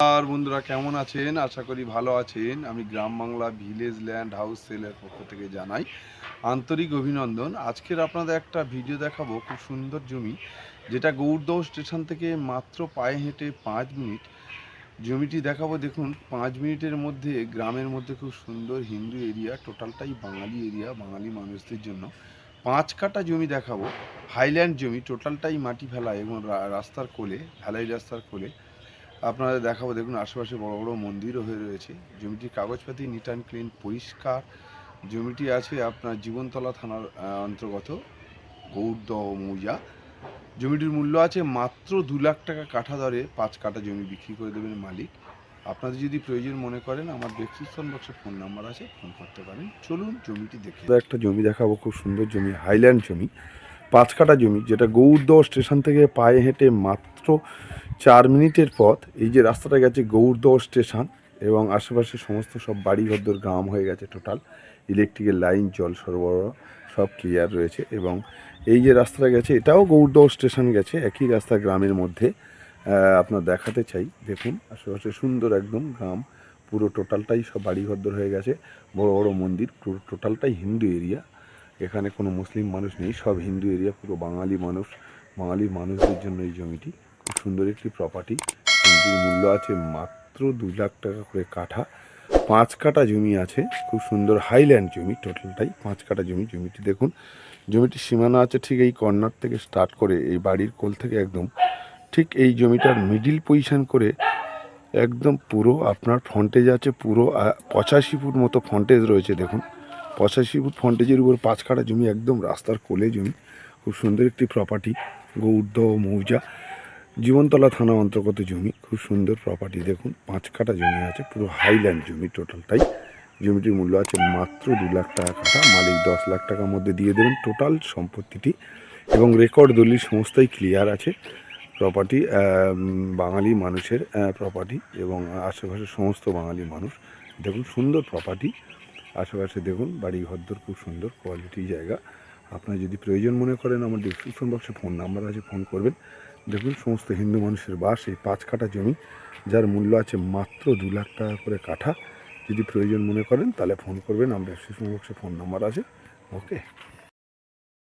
আর বন্ধুরা কেমন আছেন? আশা করি ভালো আছেন। আমি গ্রাম বাংলা ভিলেজ ল্যান্ড হাউস সেলের পক্ষ থেকে জানাই আন্তরিক অভিনন্দন। আজকের আপনাদের একটা ভিডিও দেখাবো, খুব সুন্দর জমি, যেটা গৌড়দহ স্টেশন থেকে মাত্র পায়ে হেঁটে 5 মিনিট। জমিটি দেখাবো, দেখুন 5 মিনিটের মধ্যে গ্রামের মধ্যে খুব সুন্দর হিন্দু এরিয়া, টোটালটাই বাঙালি এরিয়া, বাঙালি মানুষদের জন্য 5 কাঠা জমি দেখাবো। হাইল্যান্ড জমি, টোটালটাই মাটি ফেলা এবং রাস্তার কোলে, ঢালাই রাস্তার কোলে আপনাদের দেখাবো। দেখুন আশেপাশে বড় বড় মন্দিরও হয়ে রয়েছে। জমিটির কাগজপাতি নিট অ্যান্ড ক্লিন, পরিষ্কার। জমিটি আছে আপনার জীবনতলা থানার অন্তর্গত, গৌড়দহ মৌজা। জমিটির মূল্য আছে মাত্র 2 লাখ টাকা কাঠা দরে। 5 কাঠা জমি বিক্রি করে দেবেন মালিক। আপনাদের যদি প্রয়োজন মনে করেন, আমার ডেসক্রিপশন বক্সে ফোন নাম্বার আছে, ফোন করতে পারেন। চলুন জমিটি দেখে। একটা জমি দেখাবো, খুব সুন্দর জমি, হাইল্যান্ড জমি, 5 কাঠা জমি, যেটা গৌড়দহ স্টেশন থেকে পায়ে হেঁটে মাত্র 4 মিনিটের পথ। এই যে রাস্তাটা গেছে গৌড়দহ স্টেশন, এবং আশেপাশে সমস্ত সব বাড়িঘরদোর গ্রাম হয়ে গেছে টোটাল। ইলেকট্রিকের লাইন, জল সরবরাহ সব ক্লিয়ার রয়েছে। এবং এই যে রাস্তাটা গেছে, এটাও গৌড়দহ স্টেশন গেছে, একই রাস্তা গ্রামের মধ্যে। আপনার দেখাতে চাই, দেখুন আশেপাশে সুন্দর একদম গ্রাম, পুরো টোটালটাই সব বাড়িঘরদোর হয়ে গেছে, বড় বড় মন্দির, পুরো টোটালটাই হিন্দু এরিয়া। এখানে কোনো মুসলিম মানুষ নেই, সব হিন্দু এরিয়া, পুরো বাঙালি মানুষ, বাঙালি মানুষদের জন্য এই জমিটি। খুব সুন্দর একটি প্রপার্টি। জমিটির মূল্য আছে মাত্র 2 লাখ টাকা করে কাঠা। 5 কাঠা জমি আছে, খুব সুন্দর হাইল্যান্ড জমি, টোটালটাই 5 কাঠা জমি। জমিটি দেখুন, জমিটির সীমানা আছে ঠিক এই কর্নার থেকে স্টার্ট করে, এই বাড়ির কোল থেকে একদম ঠিক এই জমিটার মিডিল পজিশন করে একদম পুরো আপনার ফ্রন্টেজ আছে, পুরো 85 ফুট মতো ফ্রন্টেজ রয়েছে। দেখুন 85 ফুট ফ্রন্টেজের উপর 5 কাঠা জমি, একদম রাস্তার কোলে জমি। খুব সুন্দর একটি প্রপার্টি, গৌড়দহ মৌজা, জীবনতলা থানা অন্তর্গত জমি। খুব সুন্দর প্রপার্টি, দেখুন 5 কাঠা জমি আছে, পুরো হাইল্যান্ড জমি টোটালটাই। জমিটির মূল্য আছে মাত্র 2 লাখ টাকা কাঠা। মালিক 10 লাখ টাকার মধ্যে দিয়ে দেবেন টোটাল সম্পত্তিটি, এবং রেকর্ড দলিল সমস্তই ক্লিয়ার আছে। প্রপার্টি বাঙালি মানুষের প্রপার্টি, এবং আশেপাশে সমস্ত বাঙালি মানুষ। দেখুন সুন্দর প্রপার্টি, আশেপাশে দেখুন বাড়ি ঘরদোর, খুব সুন্দর কোয়ালিটি জায়গা। আপনার যদি প্রয়োজন মনে করেন, আমার ডিসক্রিপশন বক্সে ফোন নাম্বার আছে, ফোন করবেন। দেখুন সমস্ত হিন্দু মানুষের বাস এই 5 কাঠা জমি, যার মূল্য আছে মাত্র 2 লাখ টাকা করে কাঠা। যদি প্রয়োজন মনে করেন তাহলে ফোন করবেন, আমার ডিসক্রিপশন বক্সে ফোন নাম্বার আছে। ওকে।